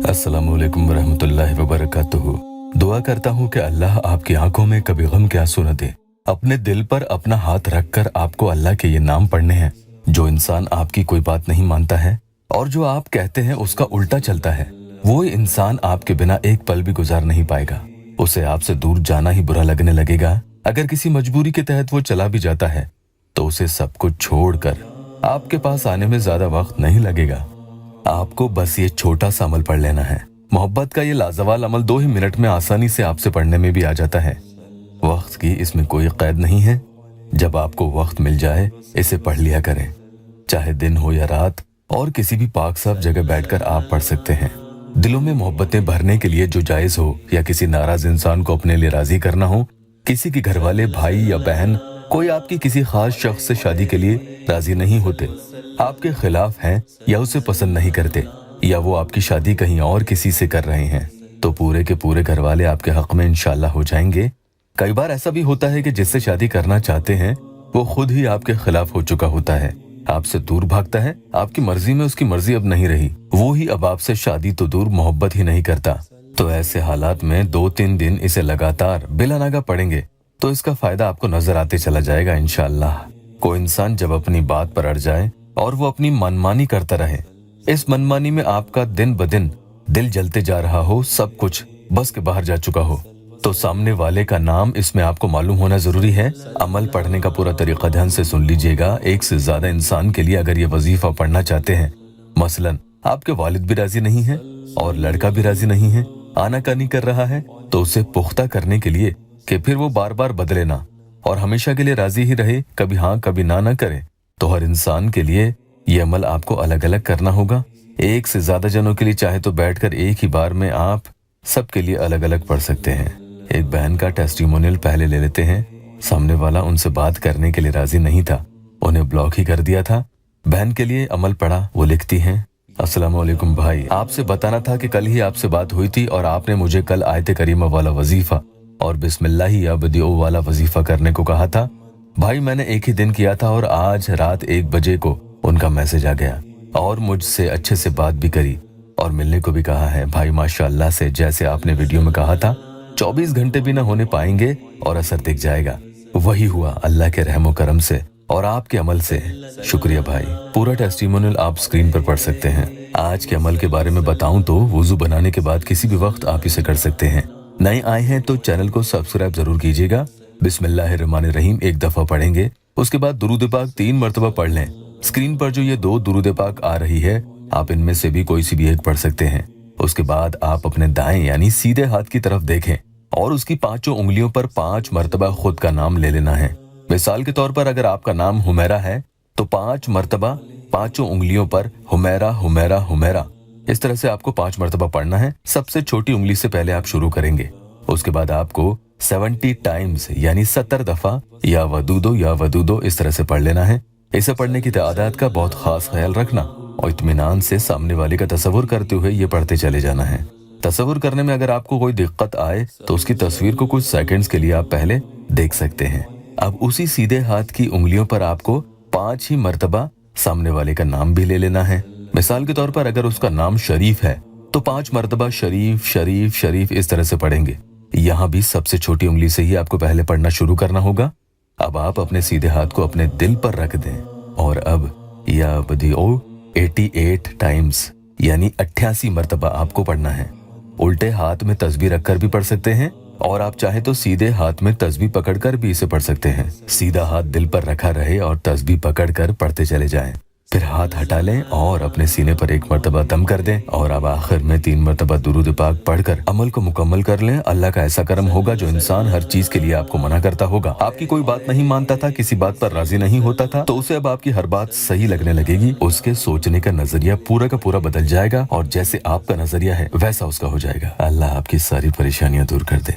अस्सलामुअलैकुम वरहमतुल्लाहि वबरकातुहू। दुआ करता हूँ कि अल्लाह आपकी आंखों में कभी गम के आंसू न दे। अपने दिल पर अपना हाथ रखकर आपको अल्लाह के ये नाम पढ़ने हैं। जो इंसान आपकी कोई बात नहीं मानता है और जो आप कहते हैं उसका उल्टा चलता है, वो इंसान आपके बिना एक पल भी गुजार नहीं पाएगा। उसे आपसे दूर जाना ही बुरा लगने लगेगा। अगर किसी मजबूरी के तहत वो चला भी जाता है तो उसे सब कुछ छोड़कर आपके पास आने में ज्यादा वक्त नहीं लगेगा। आपको बस ये छोटा सा अमल पढ़ लेना है। मोहब्बत का ये लाजवाल अमल 2 ही मिनट में आसानी से आपसे पढ़ने में भी आ जाता है। वक्त की इसमें कोई कैद नहीं है। जब आपको वक्त मिल जाए इसे पढ़ लिया करें, चाहे दिन हो या रात, और किसी भी पाक साफ जगह बैठकर आप पढ़ सकते हैं। दिलों में मोहब्बतें भरने के लिए जो जायज हो, या किसी नाराज इंसान को अपने लिए राजी करना हो, किसी के घर वाले, भाई या बहन, कोई आपकी किसी खास शख्स से शादी के लिए राजी नहीं होते, आपके खिलाफ हैं या उसे पसंद नहीं करते, या वो आपकी शादी कहीं और किसी से कर रहे हैं, तो पूरे के पूरे घर वाले आपके हक में इंशाल्लाह हो जाएंगे। कई बार ऐसा भी होता है कि जिससे शादी करना चाहते हैं वो खुद ही आपके खिलाफ हो चुका होता है, आपसे दूर भागता है, आपकी मर्जी में उसकी मर्जी अब नहीं रही, वो ही अब आपसे शादी तो दूर मोहब्बत ही नहीं करता। तो ऐसे हालात में 2-3 दिन इसे लगातार बिला नागा पढ़ेंगे तो इसका फायदा आपको नजर आते चला जाएगा इंशाअल्लाह। कोई इंसान जब अपनी बात पर अड़ जाए और वो अपनी मनमानी करता रहे, इस मनमानी में आपका दिन ब दिन दिल जलते जा रहा हो, सब कुछ बस के बाहर जा चुका हो, तो सामने वाले का नाम इसमें आपको मालूम होना जरूरी है। अमल पढ़ने का पूरा तरीका ध्यान से सुन लीजिएगा। 1 से ज्यादा इंसान के लिए अगर ये वजीफा पढ़ना चाहते हैं, मसलन आपके वालिद भी राजी नहीं है और लड़का भी राजी नहीं है, आनाकानी कर रहा है, तो उसे पुख्ता करने के लिए कि फिर वो बार बार बदले ना और हमेशा के लिए राजी ही रहे, कभी हाँ कभी ना करे, तो हर इंसान के लिए ये अमल आपको अलग अलग करना होगा। 1 से ज्यादा जनों के लिए चाहे तो बैठकर एक ही बार में आप सबके लिए अलग अलग पढ़ सकते हैं। एक बहन का टेस्टिमोनियल पहले ले लेते हैं। सामने वाला उनसे बात करने के लिए राजी नहीं था, उन्हें ब्लॉक ही कर दिया था। बहन के लिए अमल पढ़ा। वो लिखती हैं, अस्सलामुअलैकुम भाई, आपसे बताना था कि कल ही आपसे बात हुई थी और आपने मुझे कल आयत करीमा वाला वजीफा और बिस्मिल्लाही या बदिओ वाला वजीफा करने को कहा था। भाई मैंने एक ही दिन किया था और आज रात 1 बजे को उनका मैसेज आ गया और मुझसे अच्छे से बात भी करी और मिलने को भी कहा है। भाई माशाअल्लाह से जैसे आपने वीडियो में कहा था 24 घंटे भी ना होने पाएंगे और असर दिख जाएगा। वही हुआ अल्लाह के रहमो करम से और आपके अमल से। शुक्रिया भाई। पूरा टेस्टिमोनियल आप स्क्रीन पर पढ़ सकते हैं। आज के अमल के बारे में बताऊं तो वुजू बनाने के बाद किसी भी वक्त आप इसे कर सकते हैं। नए आए हैं तो चैनल को सब्सक्राइब जरूर कीजिएगा। बिस्मिल्लाहिर्रहमानिर्रहीम 1 दफा पढ़ेंगे, उसके बाद दुरूद पाक 3 मरतबा पढ़ लें। स्क्रीन पर जो ये 2 दुरूद पाक आ रही है, आप इनमें से भी कोई सी भी एक पढ़ सकते हैं। उसके बाद आप अपने दाएं यानी सीधे हाथ की तरफ देखें और उसकी 5 उंगलियों पर 5 मरतबा खुद का नाम ले लेना है। मिसाल के तौर पर अगर आपका नाम हुमैरा है तो 5 मरतबा 5 उंगलियों पर हुमैरा हुमैरा हुमैरा, इस तरह से आपको 5 मरतबा पढ़ना है। सबसे छोटी उंगली से पहले आप शुरू करेंगे। उसके बाद आपको 70 टाइम्स यानी 70 दफा या वदूदो इस तरह से पढ़ लेना है। इसे पढ़ने की तादाद का बहुत खास ख्याल रखना और इत्मीनान से सामने वाले का तसव्वुर करते हुए ये पढ़ते चले जाना है। तसव्वुर करने में अगर आपको कोई दिक्कत आए तो उसकी तस्वीर को कुछ सेकंड्स के लिए आप पहले देख सकते हैं। अब उसी सीधे हाथ की उंगलियों पर आपको 5 ही मरतबा सामने वाले का नाम भी ले लेना है। मिसाल के तौर पर अगर उसका नाम शरीफ है तो 5 मरतबा शरीफ शरीफ शरीफ इस तरह से पढ़ेंगे। यहाँ भी सबसे छोटी उंगली से ही आपको पहले पढ़ना शुरू करना होगा। अब आप अपने सीधे हाथ को अपने दिल पर रख दें और अब या बदिओ 88 टाइम्स यानी 88 मरतबा आपको पढ़ना है। उल्टे हाथ में तस्बीह रखकर भी पढ़ सकते हैं और आप चाहे तो सीधे हाथ में तस्बीह पकड़कर भी इसे पढ़ सकते हैं। सीधा हाथ दिल पर रखा रहे और तस्बीह पकड़कर पढ़ते चले जाएं। फिर हाथ हटा लें और अपने सीने पर 1 मरतबा दम कर दें और अब आखिर में 3 मरतबा दुरूद पाक पढ़कर अमल को मुकम्मल कर लें। अल्लाह का ऐसा करम होगा जो इंसान हर चीज के लिए आपको मना करता होगा, आपकी कोई बात नहीं मानता था, किसी बात पर राजी नहीं होता था, तो उसे अब आपकी हर बात सही लगने लगेगी। उसके सोचने का नजरिया पूरा का पूरा बदल जाएगा और जैसे आपका नजरिया है वैसा उसका हो जाएगा। अल्लाह आपकी सारी परेशानियां दूर कर दे।